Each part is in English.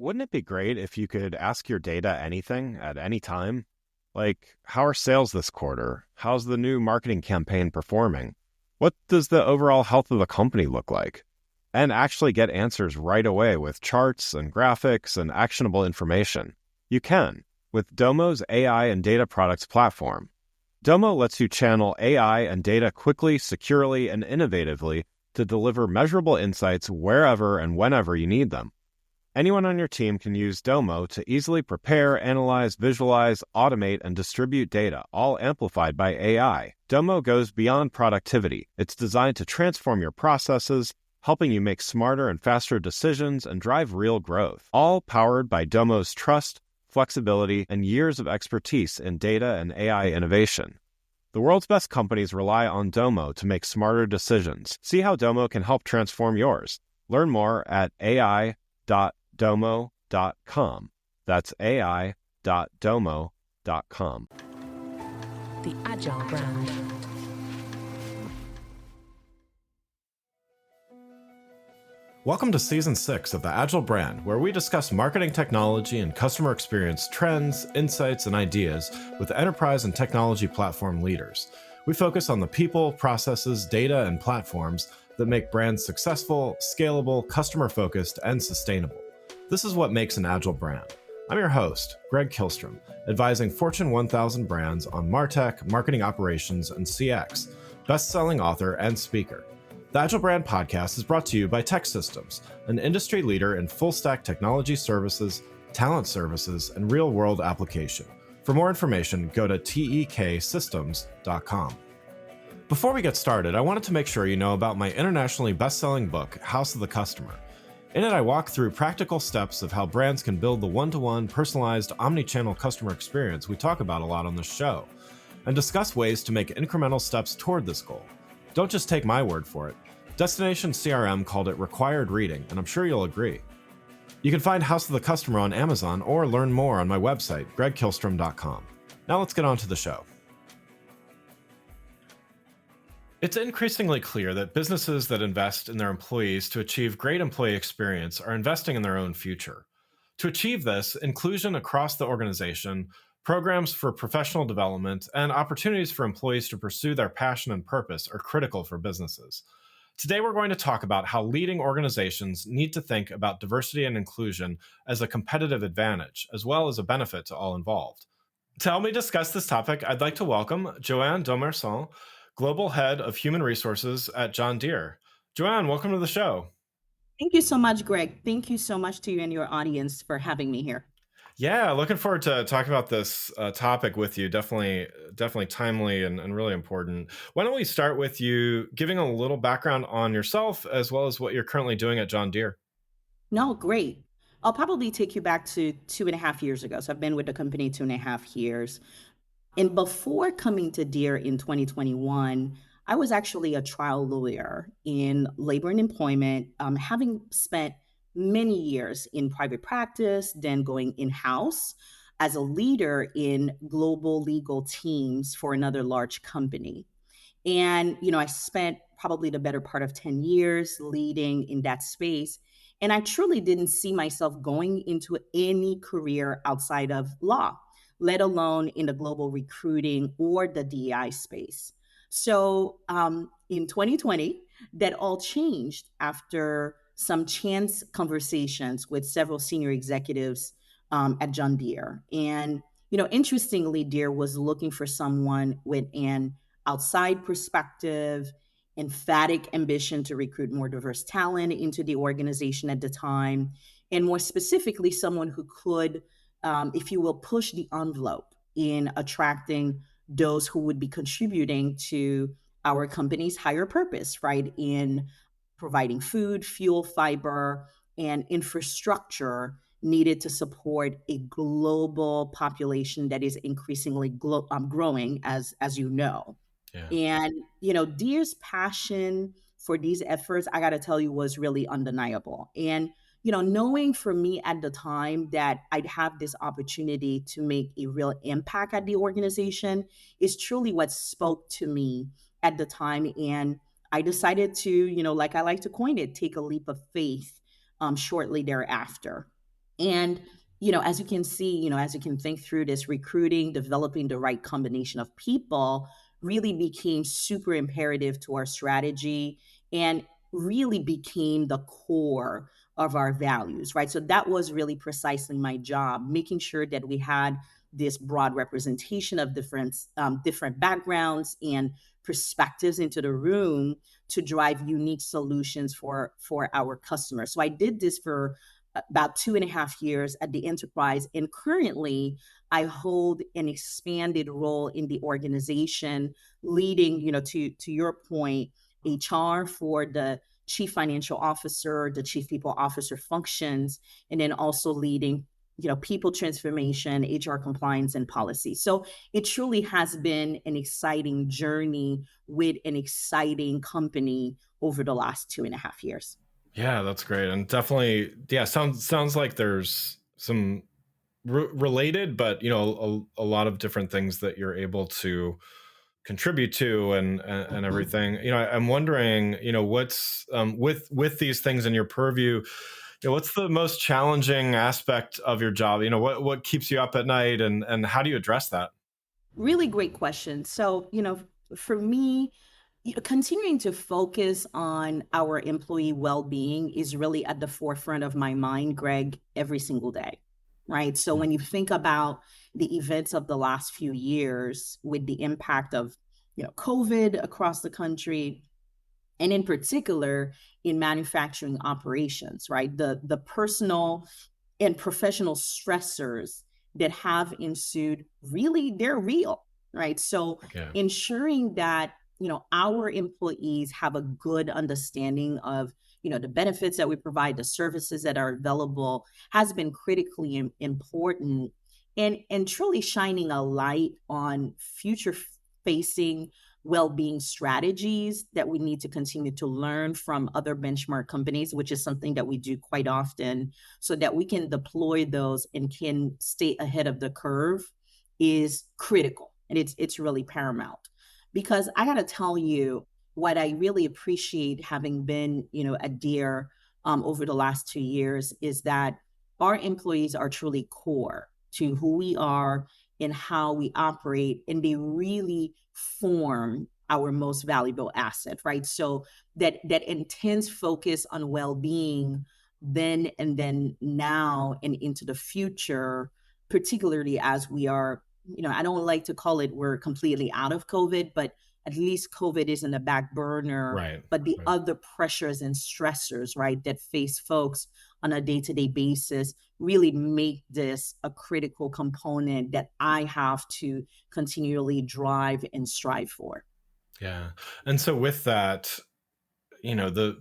Wouldn't it be great if you could ask your data anything at any time? Like, how are sales this quarter? How's the new marketing campaign performing? What does the overall health of the company look like? And actually get answers right away with charts and graphics and actionable information. You can with Domo's AI and data products platform. Domo lets you channel AI and data quickly, securely, and innovatively to deliver measurable insights wherever and whenever you need them. Anyone on your team can use Domo to easily prepare, analyze, visualize, automate, and distribute data, all amplified by AI. Domo goes beyond productivity. It's designed to transform your processes, helping you make smarter and faster decisions and drive real growth. All powered by Domo's trust, flexibility, and years of expertise in data and AI innovation. The world's best companies rely on Domo to make smarter decisions. See how Domo can help transform yours. Learn more at ai.domo.com. That's ai.domo.com. The Agile Brand. Welcome to Season 6 of the Agile Brand, where we discuss marketing technology and customer experience trends, insights, and ideas with enterprise and technology platform leaders. We focus on the people, processes, data, and platforms that make brands successful, scalable, customer-focused, and sustainable. This is what makes an Agile brand. I'm your host, Greg Kihlstrom, advising Fortune 1000 brands on MarTech, marketing operations, and CX, best-selling author and speaker. The Agile Brand Podcast is brought to you by TEKsystems, an industry leader in full-stack technology services, talent services, and real-world application. For more information, go to teksystems.com. Before we get started, I wanted to make sure you know about my internationally best-selling book, House of the Customer. In it, I walk through practical steps of how brands can build the one-to-one, personalized, omni-channel customer experience we talk about a lot on this show, and discuss ways to make incremental steps toward this goal. Don't just take my word for it. Destination CRM called it required reading, and I'm sure you'll agree. You can find House of the Customer on Amazon or learn more on my website, gregkihlstrom.com. Now let's get on to the show. It's increasingly clear that businesses that invest in their employees to achieve great employee experience are investing in their own future. To achieve this, inclusion across the organization, programs for professional development, and opportunities for employees to pursue their passion and purpose are critical for businesses. Today, we're going to talk about how leading organizations need to think about diversity and inclusion as a competitive advantage, as well as a benefit to all involved. To help me discuss this topic, I'd like to welcome Johane Domersant, Global Head of Human Resources at John Deere. Johane, welcome to the show. Thank you so much, Greg. Thank you so much to you and your audience for having me here. Yeah, looking forward to talking about this topic with you. Definitely timely and really important. Why don't we start with you giving a little background on yourself as well as what you're currently doing at John Deere? No, great. I'll probably take you back to 2.5 years ago. So I've been with the company 2.5 years. And before coming to Deere in 2021, I was actually a trial lawyer in labor and employment, having spent many years in private practice, then going in-house as a leader in global legal teams for another large company. And, I spent probably the better part of 10 years leading in that space. And I truly didn't see myself going into any career outside of law, let alone in the global recruiting or the DEI space. So in 2020, that all changed after some chance conversations with several senior executives at John Deere. And, interestingly, Deere was looking for someone with an outside perspective, emphatic ambition to recruit more diverse talent into the organization at the time, and more specifically, someone who could, if you will, push the envelope in attracting those who would be contributing to our company's higher purpose, right? In providing food, fuel, fiber, and infrastructure needed to support a global population that is increasingly growing, as you know. Yeah. And, Deere's passion for these efforts, I got to tell you, was really undeniable. And, knowing for me at the time that I'd have this opportunity to make a real impact at the organization is truly what spoke to me at the time. And I decided to, like I like to coin it, take a leap of faith shortly thereafter. And, as you can see, as you can think through this, recruiting, developing the right combination of people really became super imperative to our strategy and really became the core of our values, right? So that was really precisely my job, making sure that we had this broad representation of different backgrounds and perspectives into the room to drive unique solutions for our customers. So I did this for about 2.5 years at the enterprise. And currently, I hold an expanded role in the organization, leading, to your point, HR for the chief financial officer, the chief people officer functions, and then also leading, people transformation, HR compliance, and policy. So it truly has been an exciting journey with an exciting company over the last 2.5 years. Yeah, that's great, and definitely, yeah, sounds like there's some related, but a lot of different things that you're able to contribute to, and Mhm. everything. I'm wondering, what's with these things in your purview. What's the most challenging aspect of your job? What keeps you up at night, and how do you address that? Really great question. So, for me, continuing to focus on our employee well being is really at the forefront of my mind, Greg, every single day. Right. So, Yeah. when you think about the events of the last few years with the impact of, COVID across the country, and in particular in manufacturing operations, right? The personal and professional stressors that have ensued, really, they're real, right? So Yeah. ensuring that, our employees have a good understanding of, the benefits that we provide, the services that are available, has been critically important, and truly shining a light on future facing well-being strategies that we need to continue to learn from other benchmark companies, which is something that we do quite often, so that we can deploy those and can stay ahead of the curve, is critical. And it's really paramount. Because I gotta tell you, what I really appreciate having been, at Deere over the last 2 years, is that our employees are truly core to who we are and how we operate, and they really form our most valuable asset, right? So that intense focus on well-being then and then now and into the future, particularly as we are, I don't like to call it we're completely out of COVID, but at least COVID is in the back burner. Right. But the Right. other pressures and stressors, right, that face folks on a day-to-day basis really make this a critical component that I have to continually drive and strive for. Yeah. And so with that, the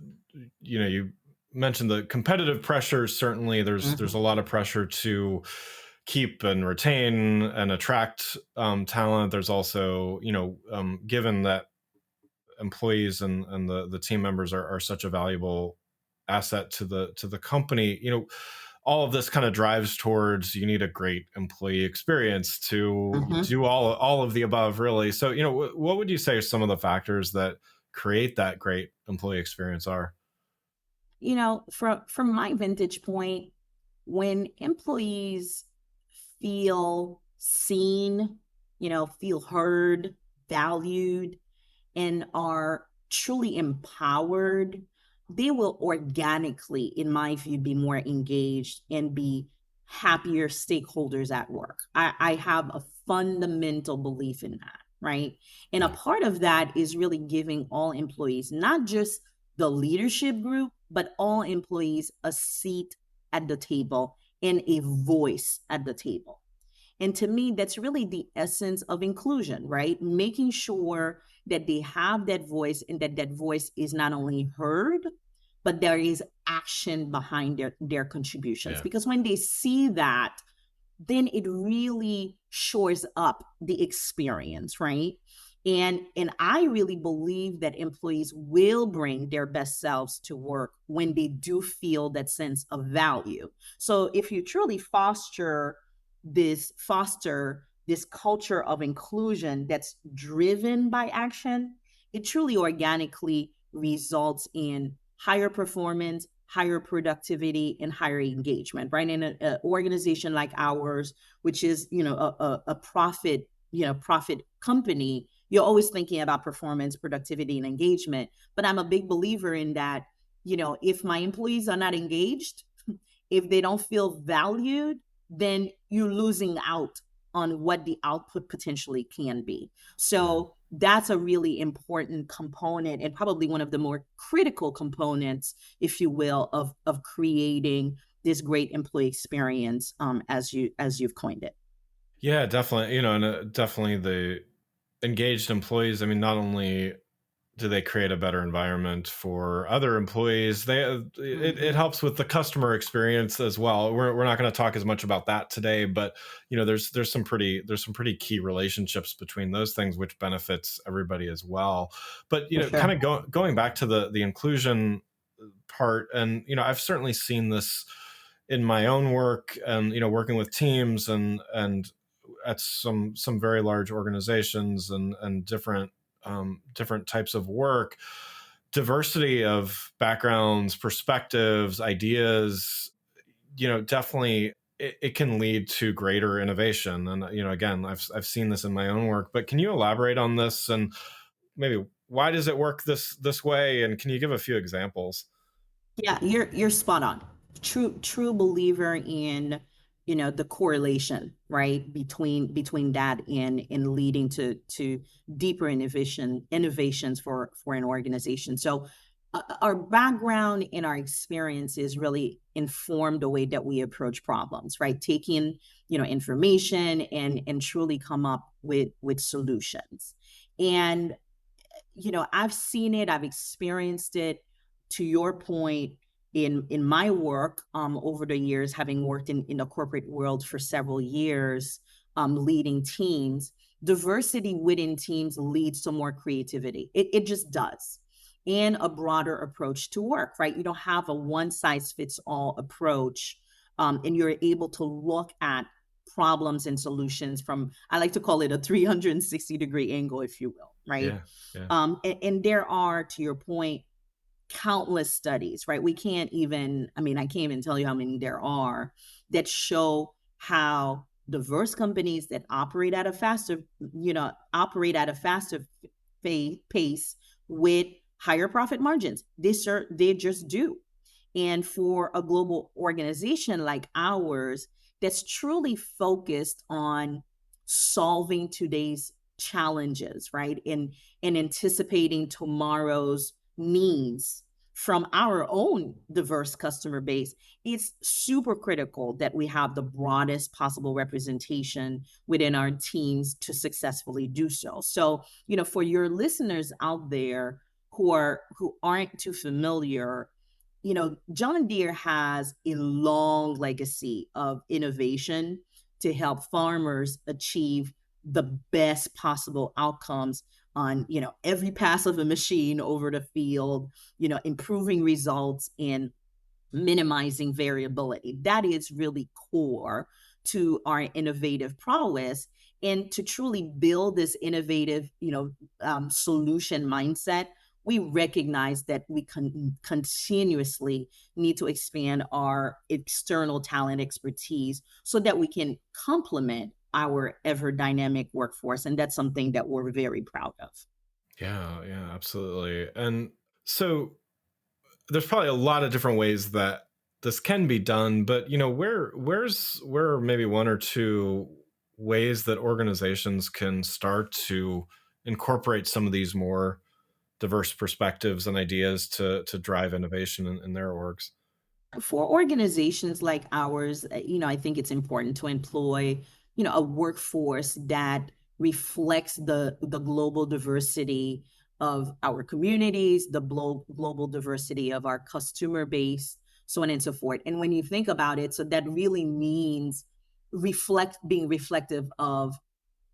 you mentioned the competitive pressures. Certainly there's a Mhm. lot of pressure to keep and retain and attract talent. There's also, given that employees and the team members are such a valuable asset to the company, all of this kind of drives towards, you need a great employee experience to Mhm. do all of the above, really. So, what would you say some of the factors that create that great employee experience are? From my vantage point, when employees feel seen, feel heard, valued, and are truly empowered, they will organically, in my view, be more engaged and be happier stakeholders at work. I have a fundamental belief in that, right? And a Yeah. part of that is really giving all employees, not just the leadership group, but all employees, a seat at the table and a voice at the table. And to me, that's really the essence of inclusion, right? Making sure that they have that voice, and that voice is not only heard, but there is action behind their contributions. Yeah. Because when they see that, then it really shores up the experience, right? And I really believe that employees will bring their best selves to work when they do feel that sense of value. So if you truly foster this culture of inclusion that's driven by action, it truly organically results in higher performance, higher productivity and higher engagement, right? In an organization like ours, which is, a profit, profit company, you're always thinking about performance, productivity, and engagement. But I'm a big believer in that, if my employees are not engaged, if they don't feel valued, then you're losing out on what the output potentially can be. Yeah. So that's a really important component, and probably one of the more critical components, if you will, of creating this great employee experience, as you've coined it. Yeah, definitely. And definitely the engaged employees. I mean, not only do they create a better environment for other employees, it Hmm. helps with the customer experience as well. We're not going to talk as much about that today, but there's some pretty key relationships between those things, which benefits everybody as well. But For kind sure. of going back to the inclusion part, and I've certainly seen this in my own work, and working with teams and at some very large organizations and different types of work. Diversity of backgrounds, perspectives, ideas, definitely it can lead to greater innovation. And again, I've seen this in my own work. But can you elaborate on this, and maybe why does it work this way? And can you give a few examples? Yeah, you're spot on. True believer in, the correlation, right, between that and leading to deeper innovations for an organization. So our background and our experiences really inform the way that we approach problems, right? Taking, information and truly come up with solutions. And I've seen it, I've experienced it, to your point, in my work, over the years, having worked in the corporate world for several years, leading teams. Diversity within teams leads to more creativity. It just does. And a broader approach to work, right? You don't have a one size fits all approach, and you're able to look at problems and solutions from, I like to call it, a 360-degree angle, if you will, right? Yeah, yeah, And there are, to your point, countless studies, right? We can't even, I mean, I can't even tell you how many there are that show how diverse companies that operate at a faster pace with higher profit margins. They just do. And for a global organization like ours, that's truly focused on solving today's challenges, right? And anticipating tomorrow's needs from our own diverse customer base, it's super critical that we have the broadest possible representation within our teams to successfully do so. So, for your listeners out there who aren't too familiar, John Deere has a long legacy of innovation to help farmers achieve the best possible outcomes on, every pass of a machine over the field, improving results and minimizing variability. That is really core to our innovative prowess. And to truly build this innovative, solution mindset, we recognize that we continuously need to expand our external talent expertise so that we can complement our ever dynamic workforce. And that's something that we're very proud of. yeah, yeah, absolutely. And so there's probably a lot of different ways that this can be done, but where are maybe one or two ways that organizations can start to incorporate some of these more diverse perspectives and ideas to drive innovation in their orgs? For organizations like ours, I think it's important to employ, a workforce that reflects the global diversity of our communities, the global diversity of our customer base, so on and so forth. And when you think about it, so that really means being reflective of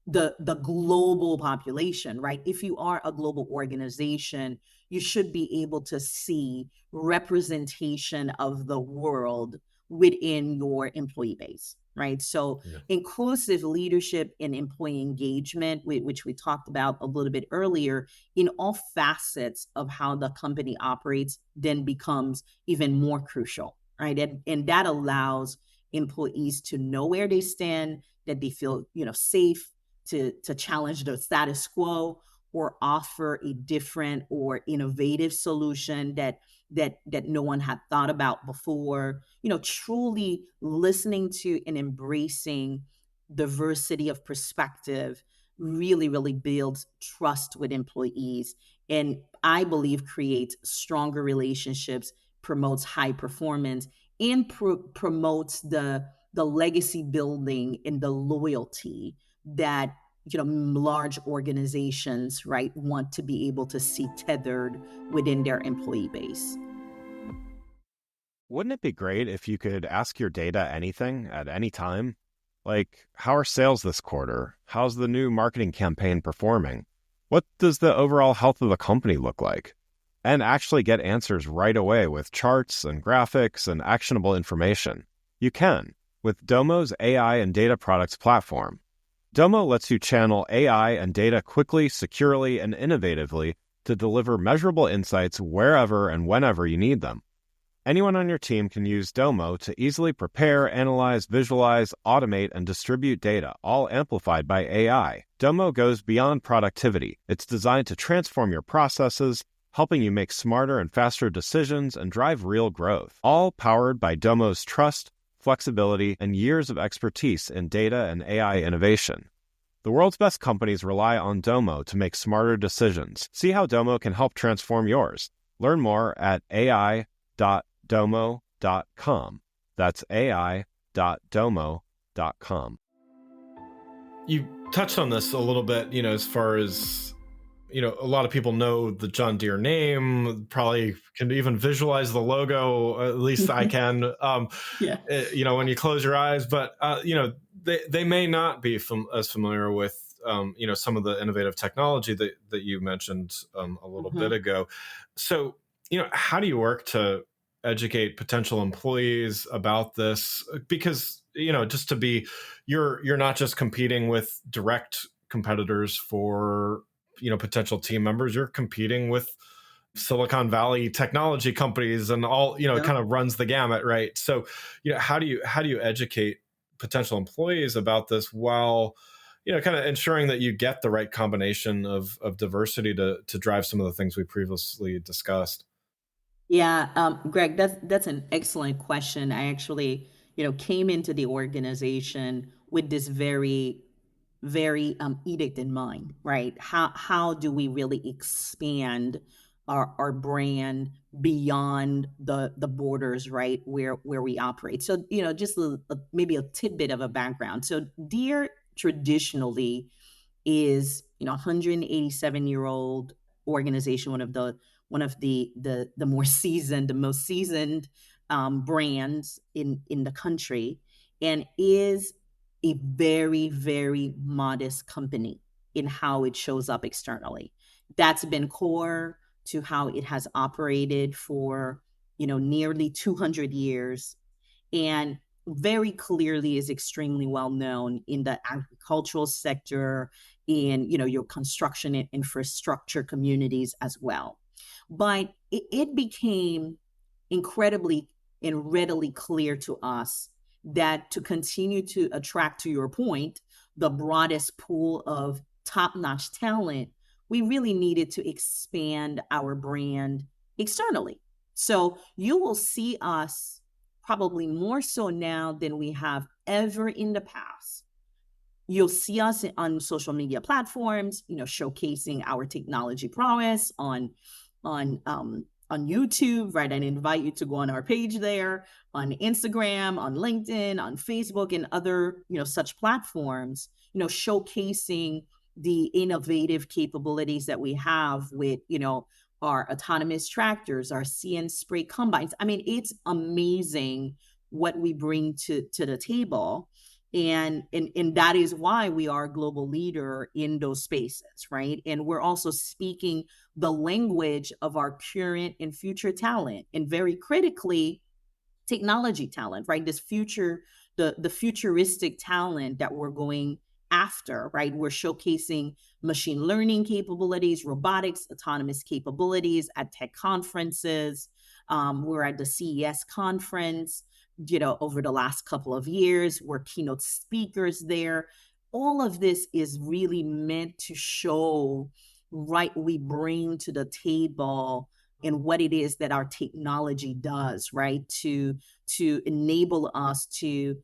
the global population, right? If you are a global organization, you should be able to see representation of the world within your employee base, right? So Yeah. inclusive leadership and employee engagement, which we talked about a little bit earlier, in all facets of how the company operates, then becomes even more crucial, right? And that allows employees to know where they stand, that they feel, safe to challenge the status quo or offer a different or innovative solution that no one had thought about before. Truly listening to and embracing diversity of perspective really, really builds trust with employees, and I believe creates stronger relationships, promotes high performance, and promotes the legacy building and the loyalty that large organizations, right, want to be able to see tethered within their employee base. Wouldn't it be great if you could ask your data anything at any time? Like, how are sales this quarter? How's the new marketing campaign performing? What does the overall health of the company look like? And actually get answers right away with charts and graphics and actionable information. You can with Domo's AI and data products platform. Domo lets you channel AI and data quickly, securely, and innovatively to deliver measurable insights wherever and whenever you need them. Anyone on your team can use Domo to easily prepare, analyze, visualize, automate, and distribute data, all amplified by AI. Domo goes beyond productivity. It's designed to transform your processes, helping you make smarter and faster decisions and drive real growth, all powered by Domo's trust, flexibility, and years of expertise in data and AI innovation. The world's best companies rely on Domo to make smarter decisions. See how Domo can help transform yours. Learn more at ai.domo.com. That's ai.domo.com. You touched on this a little bit, as far as, a lot of people know the John Deere name, probably can even visualize the logo, at least I can, Yeah. when you close your eyes, but, they may not be as familiar with, some of the innovative technology that you mentioned a little bit Mhm. ago. So, how do you work to educate potential employees about this? Because, just to be, you're not just competing with direct competitors for, potential team members. You're competing with Silicon Valley technology companies and all, it Yep. kind of runs the gamut, right? So, how do you educate potential employees about this while, kind of ensuring that you get the right combination of diversity to drive some of the things we previously discussed? Yeah, Greg, that's an excellent question. I actually, came into the organization with this very edict in mind, right? How do we really expand our brand beyond the borders, right, where we operate? So, just maybe a tidbit of a background. So, Deere traditionally is 187-year-old organization, one of the more seasoned, the most seasoned brands in the country, and is a very, very modest company in how it shows up externally. That's been core to how it has operated for nearly 200 years, and very clearly is extremely well known in the agricultural sector, in your construction and infrastructure communities as well. But it became incredibly and readily clear to us that to continue to attract, to your point, the broadest pool of top-notch talent, we really needed to expand our brand externally. So you will see us probably more so now than we have ever in the past. You'll see us on social media platforms, showcasing our technology prowess on YouTube, right? And invite you to go on our page there, on Instagram, on LinkedIn, on Facebook, and other, such platforms, showcasing the innovative capabilities that we have with, our autonomous tractors, our See and Spray combines. I mean, it's amazing what we bring to the table. And that is why we are a global leader in those spaces, right? And we're also speaking the language of our current and future talent. And very critically, technology talent, right? This future, the futuristic talent that we're going after, right? We're showcasing machine learning capabilities, robotics, autonomous capabilities at tech conferences. We're at the CES conference, over the last couple of years. We're keynote speakers there. All of this is really meant to show, right, we bring to the table and what it is that our technology does, right, to enable us to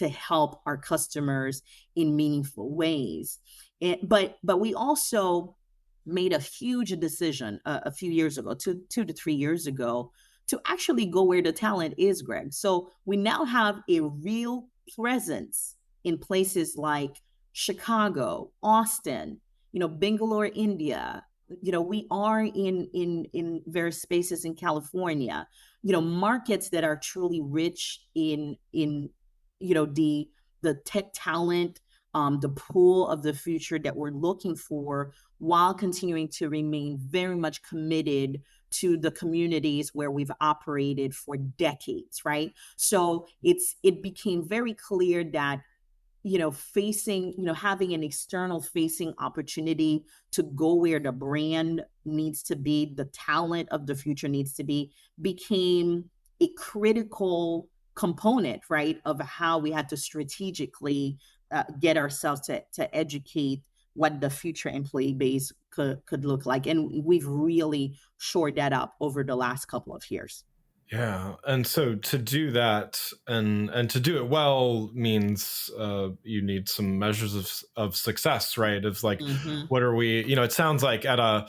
help our customers in meaningful ways. But we also made a huge decision a few years ago, 2 to 3 years ago, to actually go where the talent is, Greg. So we now have a real presence in places like Chicago, Austin, Bangalore, India. We are in various spaces in California, markets that are truly rich in the tech talent, the pool of the future that we're looking for, while continuing to remain very much committed to the communities where we've operated for decades, right? So it became very clear that having an external facing opportunity to go where the brand needs to be, the talent of the future needs to be, became a critical component, right, of how we had to strategically get ourselves to educate what the future employee base could look like. And we've really shored that up over the last couple of years. Yeah, and so to do that and to do it well means you need some measures of success, right? Of like, Mm-hmm. what are we? It sounds like at an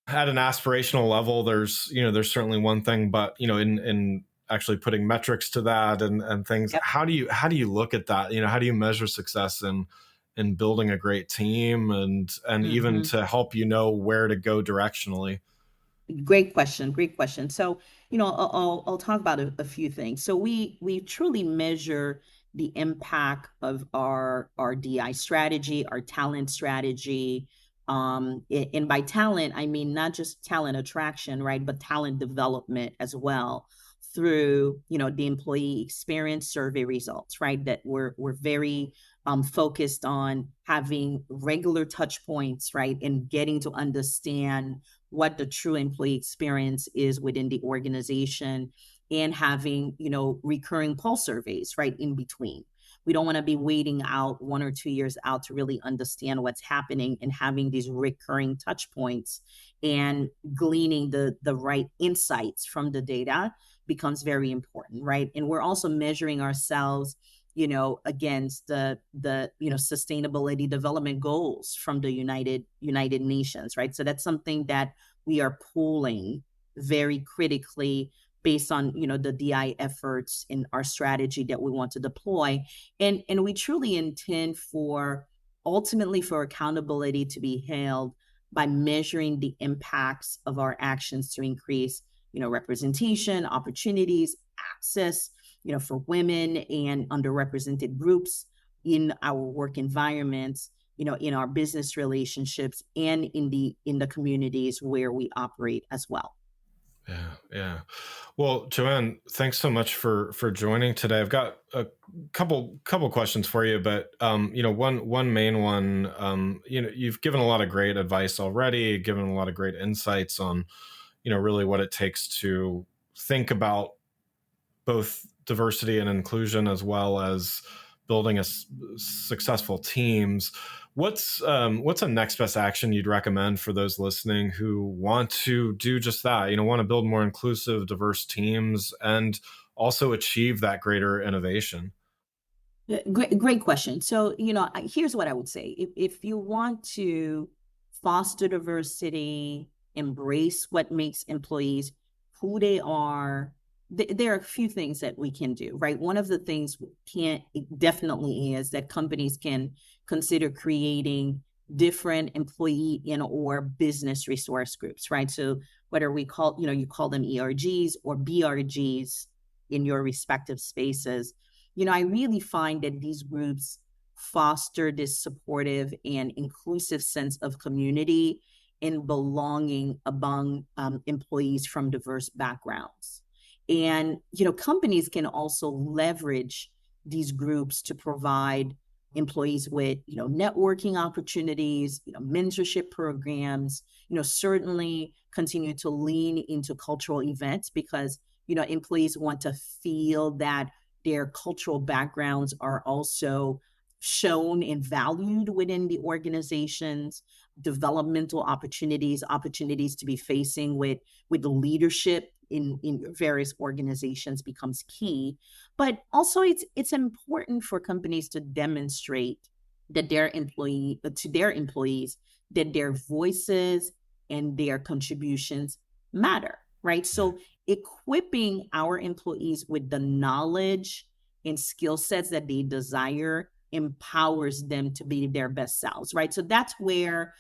aspirational level, there's certainly one thing, but in actually putting metrics to that and things, Yep. how do you look at that? How do you measure success in building a great team and even Mm-hmm. to help where to go directionally? Great question. Great question. So, I'll talk about a few things. So we truly measure the impact of our DI strategy, our talent strategy. And by talent, I mean not just talent attraction, right, but talent development as well, through the employee experience survey results, right? That we're very focused on having regular touch points, right, and getting to understand what the true employee experience is within the organization, and having recurring pulse surveys right in between. We don't want to be waiting out 1 or 2 years out to really understand what's happening, and having these recurring touch points and gleaning the right insights from the data becomes very important, right? And we're also measuring ourselves against the sustainability development goals from the United Nations, right? So that's something that we are pulling very critically based on the DI efforts in our strategy that we want to deploy. And we truly intend for, ultimately, for accountability to be held by measuring the impacts of our actions to increase representation, opportunities, access for women and underrepresented groups in our work environments, in our business relationships, and in the communities where we operate as well. Yeah, yeah. Well, Johane, thanks so much for joining today. I've got a couple questions for you, but one main one. You've given a lot of great advice already, given a lot of great insights on really what it takes to think about both diversity and inclusion, as well as building successful teams. What's a next best action you'd recommend for those listening who want to do just that? Want to build more inclusive, diverse teams and also achieve that greater innovation? Great question. So, here's what I would say. If you want to foster diversity, embrace what makes employees who they are, there are a few things that we can do, right? One of the things can definitely is that companies can consider creating different employee or business resource groups, right? So whether you call them ERGs or BRGs in your respective spaces, I really find that these groups foster this supportive and inclusive sense of community and belonging among employees from diverse backgrounds. And, companies can also leverage these groups to provide employees with, networking opportunities, mentorship programs, certainly continue to lean into cultural events because, employees want to feel that their cultural backgrounds are also shown and valued within the organizations, developmental opportunities to be facing with the leadership in various organizations becomes key. But also it's important for companies to demonstrate that to their employees that their voices and their contributions matter, right? So equipping our employees with the knowledge and skill sets that they desire empowers them to be their best selves, right? So that's where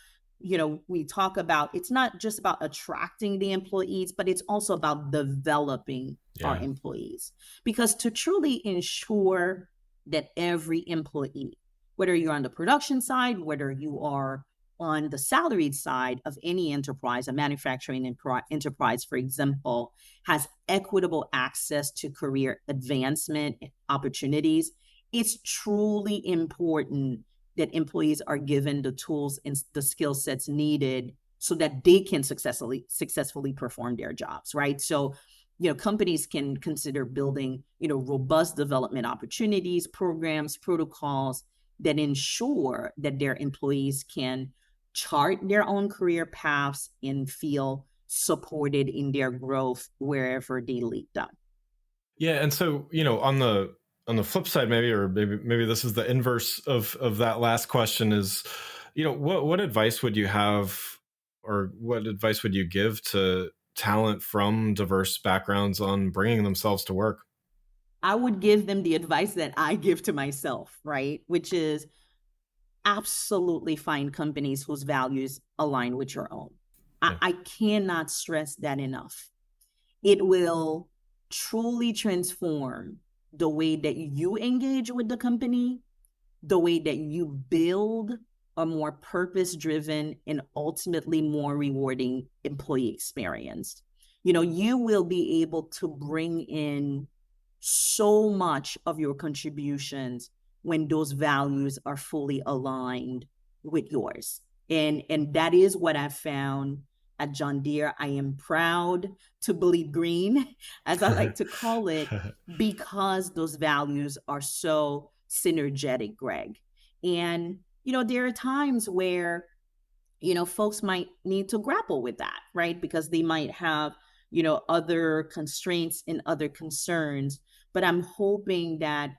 we talk about it's not just about attracting the employees, but it's also about developing our Yeah. employees. Because to truly ensure that every employee, whether you're on the production side, whether you are on the salaried side of any enterprise, a manufacturing enterprise, for example, has equitable access to career advancement opportunities, it's truly important that employees are given the tools and the skill sets needed so that they can successfully perform their jobs, right? So, companies can consider building, robust development opportunities, programs, protocols that ensure that their employees can chart their own career paths and feel supported in their growth wherever they lead them. Yeah, and so on the flip side, maybe this is the inverse of that last question is, what advice would you have, or what advice would you give to talent from diverse backgrounds on bringing themselves to work? I would give them the advice that I give to myself, right? Which is absolutely find companies whose values align with your own. Yeah. I cannot stress that enough. It will truly transform the way that you engage with the company, the way that you build a more purpose driven and ultimately more rewarding employee experience. You will be able to bring in so much of your contributions when those values are fully aligned with yours. And that is what I've found at John Deere. I am proud to bleed green, as I like to call it, because those values are so synergetic, Greg. And, there are times where, folks might need to grapple with that, right? Because they might have, other constraints and other concerns. But I'm hoping that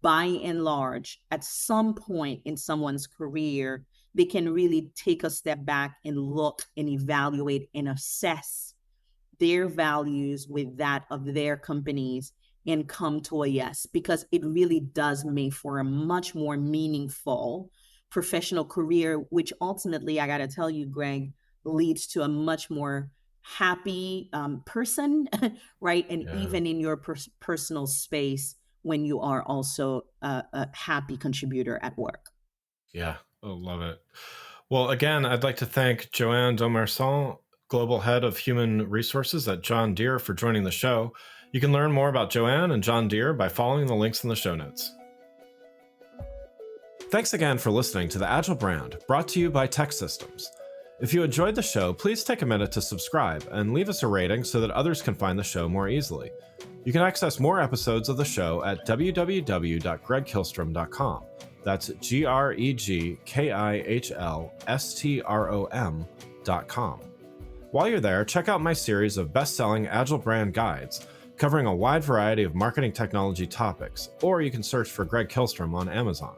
by and large, at some point in someone's career, they can really take a step back and look and evaluate and assess their values with that of their companies and come to a yes, because it really does make for a much more meaningful professional career, which ultimately, I got to tell you, Greg, leads to a much more happy person, right? And Yeah. even in your personal space, when you are also a happy contributor at work. Yeah. Oh, love it. Well, again, I'd like to thank Johane Domersant, Global Head of Human Resources at John Deere, for joining the show. You can learn more about Johane and John Deere by following the links in the show notes. Thanks again for listening to the Agile Brand, brought to you by Tech Systems. If you enjoyed the show, please take a minute to subscribe and leave us a rating so that others can find the show more easily. You can access more episodes of the show at www.gregkihlstrom.com. That's GregKihlstrom.com. While you're there, check out my series of best-selling Agile Brand guides, covering a wide variety of marketing technology topics, or you can search for Greg Kihlstrom on Amazon.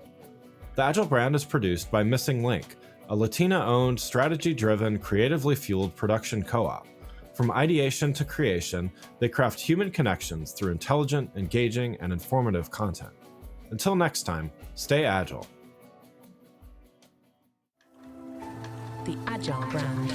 The Agile Brand is produced by Missing Link, a Latina-owned, strategy-driven, creatively fueled production co-op. From ideation to creation, they craft human connections through intelligent, engaging, and informative content. Until next time, stay agile. The Agile Brand.